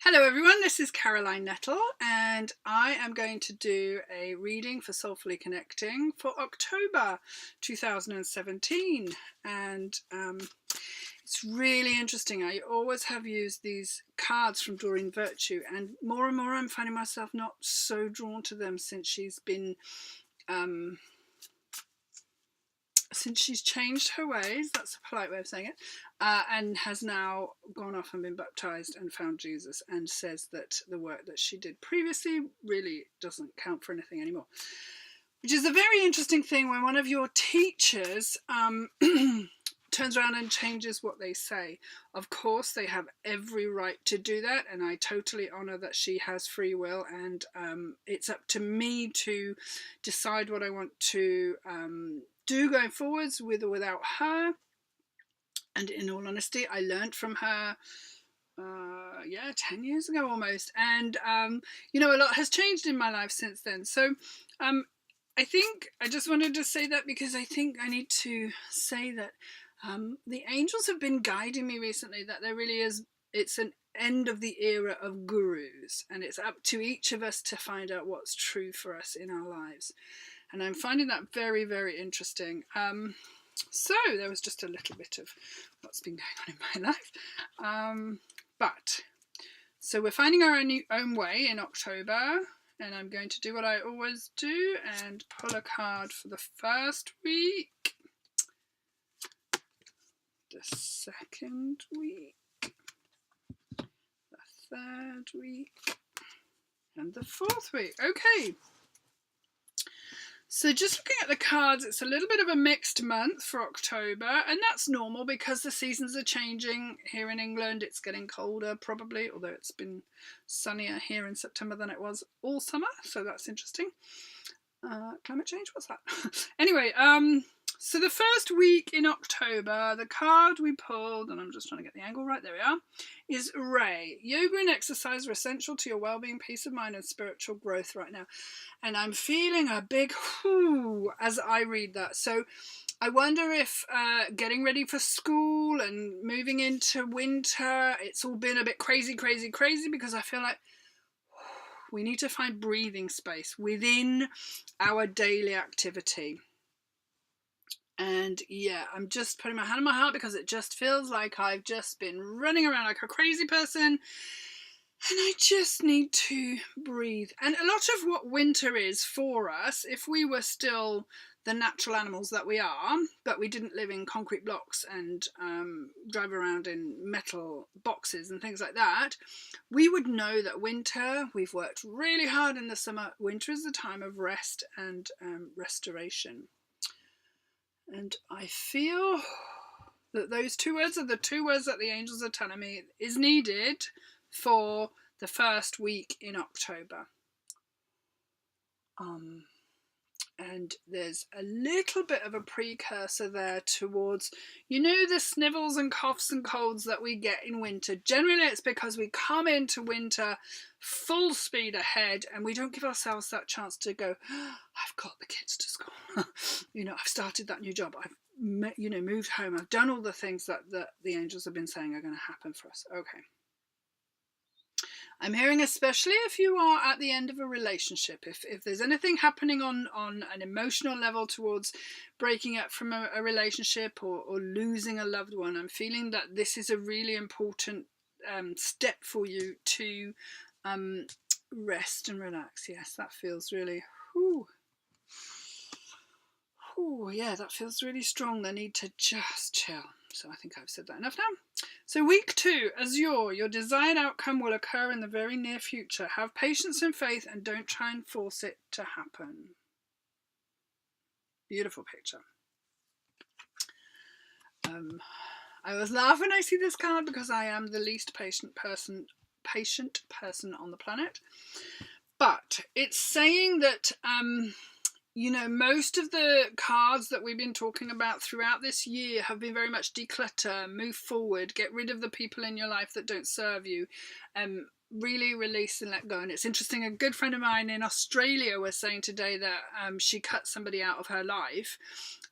Hello everyone, this is Caroline Nettle and I am going to do a reading for Soulfully Connecting for October 2017 and it's really interesting. I always have used these cards from Doreen Virtue and more I'm finding myself not so drawn to them since she's changed her ways, that's a polite way of saying it, and has now gone off and been baptized and found Jesus and says that the work that she did previously really doesn't count for anything anymore. Which is a very interesting thing when one of your teachers turns around and changes what they say. Of course, they have every right to do that, and I totally honour that she has free will, and it's up to me to decide what I want to do going forwards with or without her. And in all honesty, I learned from her 10 years ago almost, and a lot has changed in my life since then. So I think I just wanted to say that because I think I need to say that the angels have been guiding me recently, that there really is, it's an end of the era of gurus, and it's up to each of us to find out what's true for us in our lives. And I'm finding that very, very interesting. So there was just a little bit of what's been going on in my life. So we're finding our own way in October, and I'm going to do what I always do and pull a card for the first week, the second week, the third week, and the fourth week. Okay. So just looking at the cards, it's a little bit of a mixed month for October, and that's normal because the seasons are changing here in England. It's getting colder probably, although it's been sunnier here in September than it was all summer, so that's interesting. Climate change, what's that? Anyway, so the first week in October, the card we pulled, and I'm just trying to get the angle right, there we are, is Ray. Yoga and exercise are essential to your well-being, peace of mind and spiritual growth right now. And I'm feeling a big whoo as I read that. So I wonder if getting ready for school and moving into winter, it's all been a bit crazy because I feel like we need to find breathing space within our daily activity. And yeah, I'm just putting my hand on my heart because it just feels like I've just been running around like a crazy person and I just need to breathe. And a lot of what winter is for us, if we were still the natural animals that we are, but we didn't live in concrete blocks and drive around in metal boxes and things like that, we would know that winter, we've worked really hard in the summer, winter is the time of rest and restoration. And I feel that those two words are the two words that the angels are telling me is needed for the first week in October. And there's a little bit of a precursor there towards, the snivels and coughs and colds that we get in winter. Generally, it's because we come into winter full speed ahead and we don't give ourselves that chance to go, I've got the kids to school. I've started that new job. I've, moved home. I've done all the things that the angels have been saying are going to happen for us. Okay. I'm hearing especially if you are at the end of a relationship, if there's anything happening on an emotional level towards breaking up from a relationship or losing a loved one, I'm feeling that this is a really important step for you to rest and relax. Yes, that feels really, yeah, that feels really strong. The need to just chill. So I think I've said that enough now. So week 2, Azure, your desired outcome will occur in the very near future. Have patience and faith and don't try and force it to happen. Beautiful picture. I always laugh when I see this card because I am the least patient person on the planet. But it's saying that most of the cards that we've been talking about throughout this year have been very much declutter, move forward, get rid of the people in your life that don't serve you. really release and let go. And it's interesting, a good friend of mine in Australia was saying today that she cut somebody out of her life,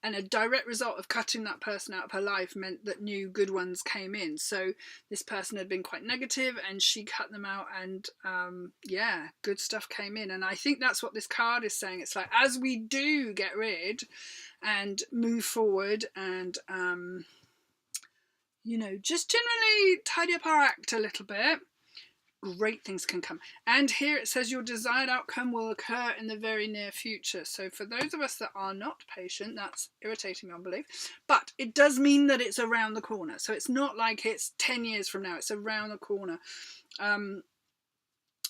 and a direct result of cutting that person out of her life meant that new good ones came in. So this person had been quite negative and she cut them out, and yeah, good stuff came in. And I think that's what this card is saying. It's like, as we do get rid and move forward and you know, just generally tidy up our act a little bit, great things can come. And here it says your desired outcome will occur in the very near future. So for those of us that are not patient, that's irritating beyond belief, but it does mean that it's around the corner. So it's not like it's 10 years from now, it's around the corner. And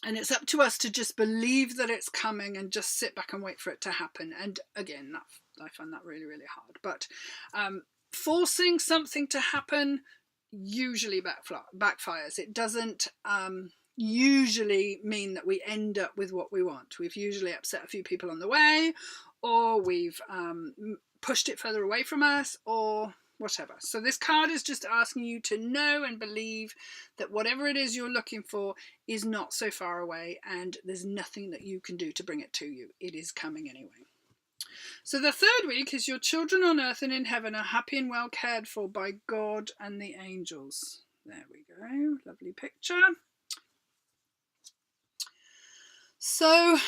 it's up to us to just believe that it's coming and just sit back and wait for it to happen. And again, I find that really, really hard. But forcing something to happen usually backfires. It doesn't usually mean that we end up with what we want. We've usually upset a few people on the way, or we've pushed it further away from us, or whatever. So this card is just asking you to know and believe that whatever it is you're looking for is not so far away, and there's nothing that you can do to bring it to you. It is coming anyway. So the third week is your children on earth and in heaven are happy and well cared for by God and the angels. There we go. Lovely picture. So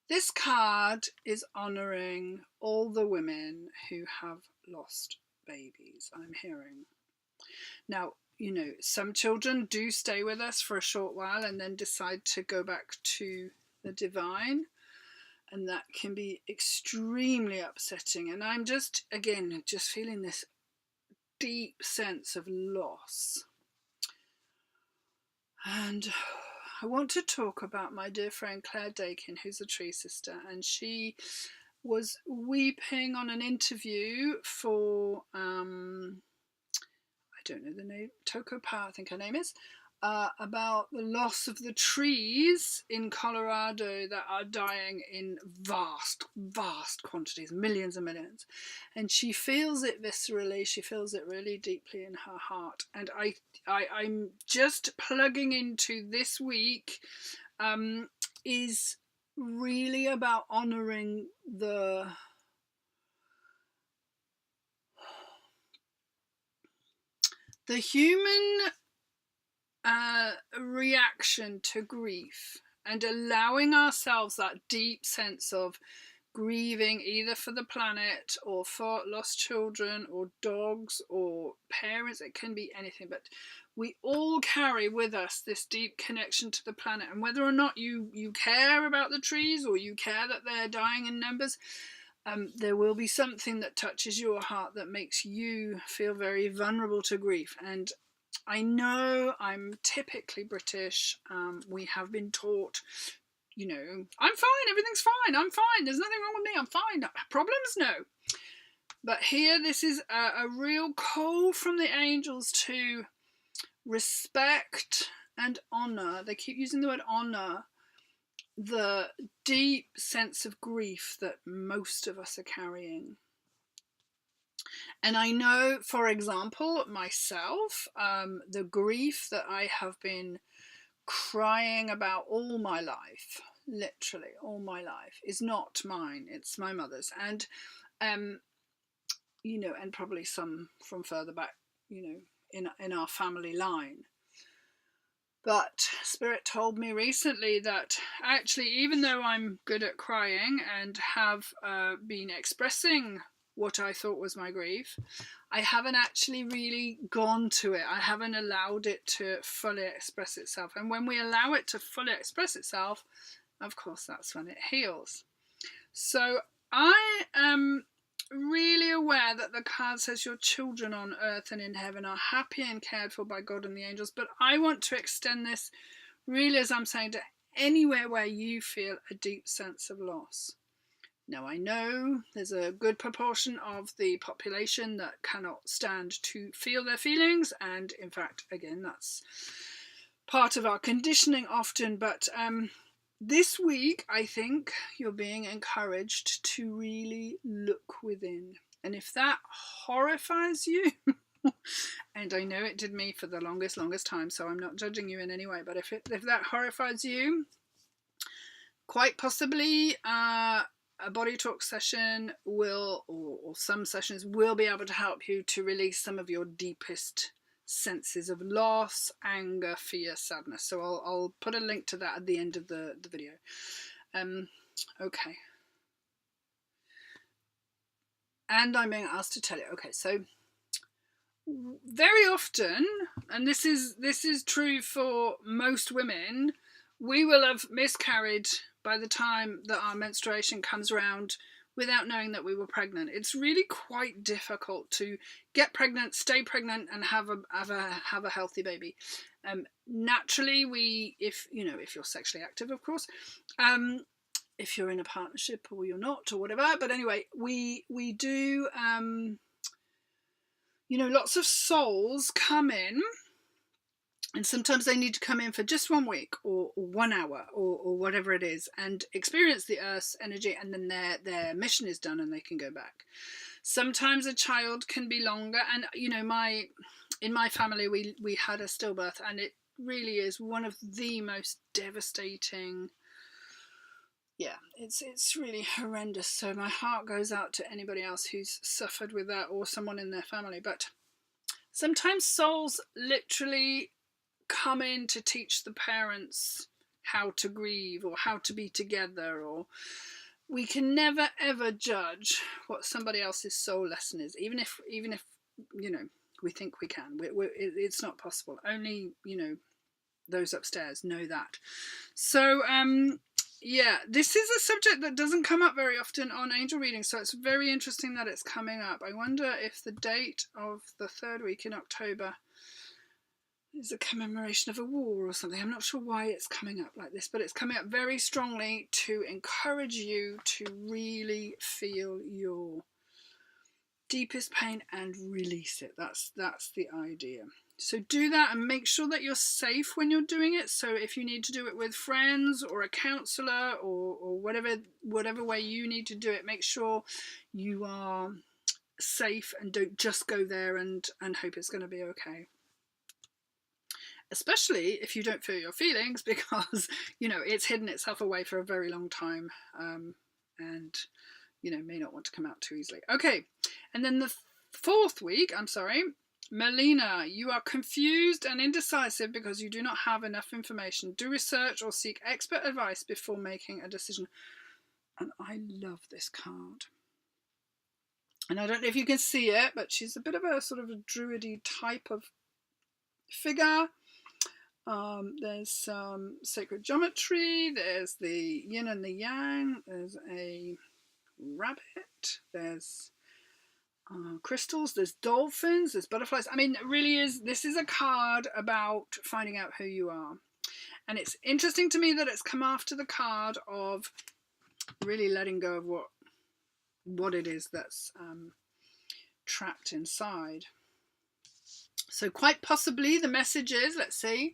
this card is honouring all the women who have lost babies, I'm hearing. Now, you know, some children do stay with us for a short while and then decide to go back to the divine. And that can be extremely upsetting. And I'm just, again, just feeling this deep sense of loss. And I want to talk about my dear friend Claire Dakin, who's a tree sister, and she was weeping on an interview for, I don't know the name, Toko Pa, I think her name is, about the loss of the trees in Colorado that are dying in vast, vast quantities, millions and millions. And she feels it viscerally, she feels it really deeply in her heart. And I'm just plugging into this week is really about honouring the human reaction to grief, and allowing ourselves that deep sense of grieving either for the planet or for lost children or dogs or parents. It can be anything, but we all carry with us this deep connection to the planet, and whether or not you care about the trees or you care that they're dying in numbers, there will be something that touches your heart that makes you feel very vulnerable to grief. And I know I'm typically British. We have been taught, you know, I'm fine, everything's fine, I'm fine, there's nothing wrong with me, I'm fine. Problems? No. But here, this is a real call from the angels to respect and honour. They keep using the word honour, the deep sense of grief that most of us are carrying. And I know, for example, myself, the grief that I have been crying about all my life, literally all my life, is not mine, it's my mother's. And, you know, and probably some from further back, you know, in our family line. But Spirit told me recently that actually, even though I'm good at crying and have been expressing what I thought was my grief, I haven't actually really gone to it. I haven't allowed it to fully express itself. And when we allow it to fully express itself, of course, that's when it heals. So I am really aware that the card says your children on earth and in heaven are happy and cared for by God and the angels. But I want to extend this, really, as I'm saying, to anywhere where you feel a deep sense of loss. Now, I know there's a good proportion of the population that cannot stand to feel their feelings, and in fact, again, that's part of our conditioning often, but this week, I think you're being encouraged to really look within. And if that horrifies you, And I know it did me for the longest time, so I'm not judging you in any way. But if that horrifies you, quite possibly a body talk session will, or some sessions will be able to help you to release some of your deepest senses of loss, anger, fear, sadness. So I'll put a link to that at the end of the video. Okay. And I'm being asked to tell you. Okay, so very often, and this is true for most women, we will have miscarried by the time that our menstruation comes around without knowing that we were pregnant. It's really quite difficult to get pregnant, stay pregnant, and have a healthy baby. Naturally, if you're sexually active, of course, if you're in a partnership or you're not or whatever, but anyway, we do. Lots of souls come in, and sometimes they need to come in for just 1 week or 1 hour or whatever it is, and experience the Earth's energy, and then their mission is done and they can go back. Sometimes a child can be longer, and in my family we had a stillbirth, and it really is one of the most devastating. Yeah, it's really horrendous. So my heart goes out to anybody else who's suffered with that, or someone in their family. But sometimes souls literally come in to teach the parents how to grieve or how to be together. Or we can never ever judge what somebody else's soul lesson is, even if we think we can. It's not possible. Only those upstairs know that. So yeah, this is a subject that doesn't come up very often on angel readings, so it's very interesting that it's coming up. I wonder if the date of the 3rd week in October is a commemoration of a war or something. I'm not sure why it's coming up like this, but it's coming up very strongly to encourage you to really feel your deepest pain and release it. That's the idea. So do that, and make sure that you're safe when you're doing it. So if you need to do it with friends or a counsellor or whatever way you need to do it, make sure you are safe and don't just go there and hope it's going to be okay. Especially if you don't feel your feelings, because it's hidden itself away for a very long time, and may not want to come out too easily. Okay, and then the 4th week, Melina, you are confused and indecisive because you do not have enough information. Do research or seek expert advice before making a decision. And I love this card. And I don't know if you can see it, but she's a bit of a sort of a druidy type of figure. There's some sacred geometry. There's the yin and the yang. There's a rabbit. There's crystals, there's dolphins, there's butterflies. I mean, it really is, this is a card about finding out who you are. And it's interesting to me that it's come after the card of really letting go of what it is that's trapped inside. So quite possibly the message is, let's see.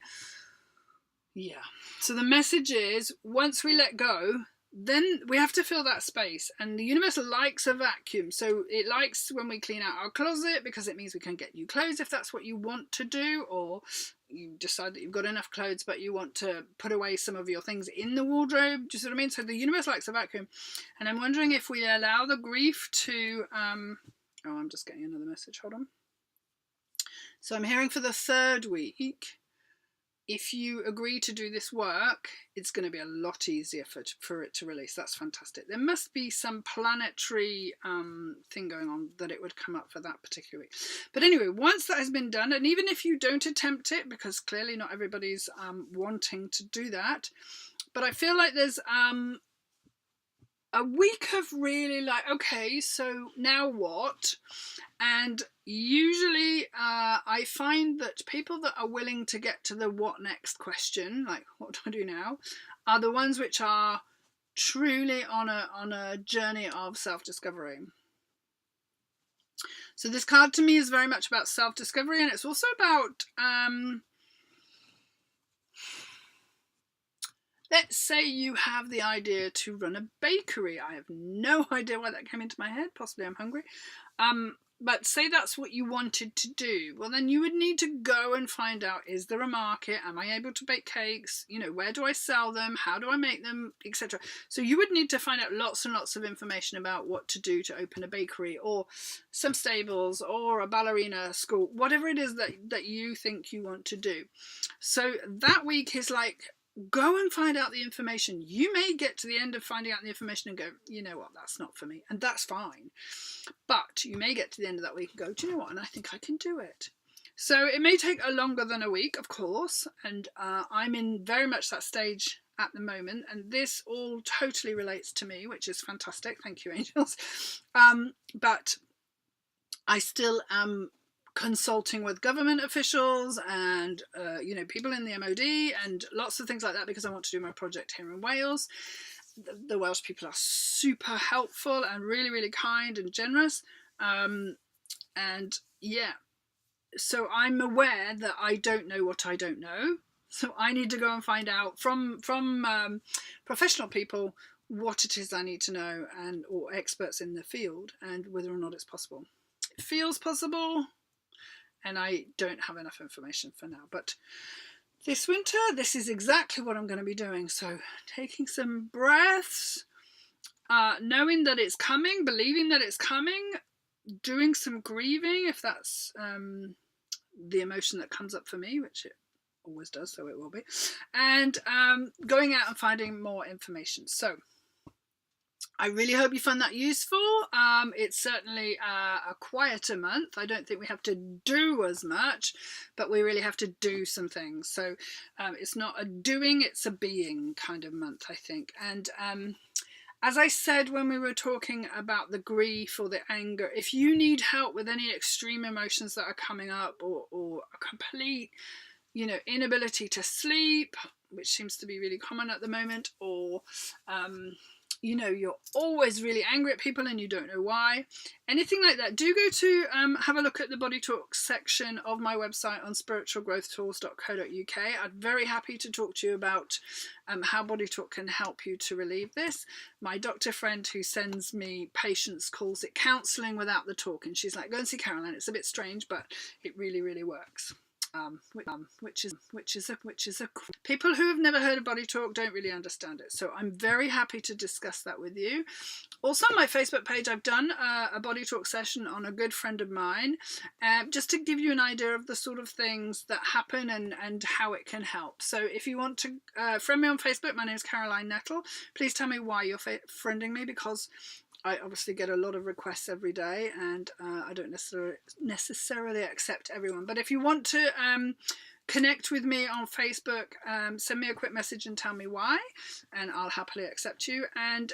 Yeah. So the message is, once we let go, then we have to fill that space, and the universe likes a vacuum. So it likes when we clean out our closet, because it means we can get new clothes if that's what you want to do, or you decide that you've got enough clothes but you want to put away some of your things in the wardrobe. Do you see what I mean? So the universe likes a vacuum, and I'm wondering if we allow the grief to oh, I'm just getting another message, hold on. So I'm hearing for the 3rd week, if you agree to do this work, it's going to be a lot easier for it to release. That's fantastic. There must be some planetary thing going on that it would come up for that particular week. But anyway, once that has been done, and even if you don't attempt it, because clearly not everybody's wanting to do that, but I feel like there's a week of really like, okay, so now what? And usually I find that people that are willing to get to the what next question, like what do I do now, are the ones which are truly on a journey of self-discovery. So this card to me is very much about self-discovery, and it's also about let's say you have the idea to run a bakery. I have no idea why that came into my head. Possibly I'm hungry. But say that's what you wanted to do. Well, then you would need to go and find out, is there a market? Am I able to bake cakes? You know, where do I sell them? How do I make them? Etc. So you would need to find out lots and lots of information about what to do to open a bakery or some stables or a ballerina school, whatever it is that you think you want to do. So that week is like, go and find out the information. You may get to the end of finding out the information and go, you know what, that's not for me. And that's fine. But you may get to the end of that week and go, do you know what, and I think I can do it. So it may take a longer than a week, of course, and I'm in very much that stage at the moment, and this all totally relates to me, which is fantastic. Thank you, angels. But I still am consulting with government officials and you know, people in the MOD and lots of things like that, because I want to do my project here in Wales. The Welsh people are super helpful and really, really kind and generous. And yeah, so I'm aware that I don't know what I don't know. So I need to go and find out from professional people what it is I need to know, and or experts in the field, and whether or not it's possible. It feels possible, and I don't have enough information for now. But this winter, this is exactly what I'm going to be doing. So taking some breaths, knowing that it's coming, believing that it's coming, doing some grieving if that's the emotion that comes up for me, which it always does, so it will be, and going out and finding more information. So I really hope you find that useful. It's certainly a quieter month. I don't think we have to do as much, but we really have to do some things. So it's not a doing, it's a being kind of month, I think. And as I said when we were talking about the grief or the anger, if you need help with any extreme emotions that are coming up, or a complete, you know, inability to sleep, which seems to be really common at the moment, or you know, you're always really angry at people and you don't know why, anything like that, do go to have a look at the Body Talk section of my website on spiritualgrowthtools.co.uk. I'm very happy to talk to you about how Body Talk can help you to relieve this. My doctor friend who sends me patients calls it counselling without the talk, and she's like, go and see Caroline, it's a bit strange, but it really, really works. Which is a people who have never heard of Body Talk don't really understand it. So I'm very happy to discuss that with you. Also on my Facebook page, I've done a Body Talk session on a good friend of mine, just to give you an idea of the sort of things that happen and how it can help. So if you want to friend me on Facebook, my name is Caroline Nettle. Please tell me why you're friending me, because I obviously get a lot of requests every day, and I don't necessarily accept everyone. But if you want to connect with me on Facebook, send me a quick message and tell me why, and I'll happily accept you. And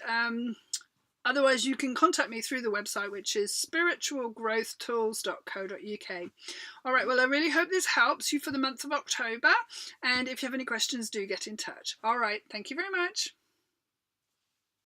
otherwise, you can contact me through the website, which is spiritualgrowthtools.co.uk. All right, well, I really hope this helps you for the month of October. And if you have any questions, do get in touch. All right, thank you very much.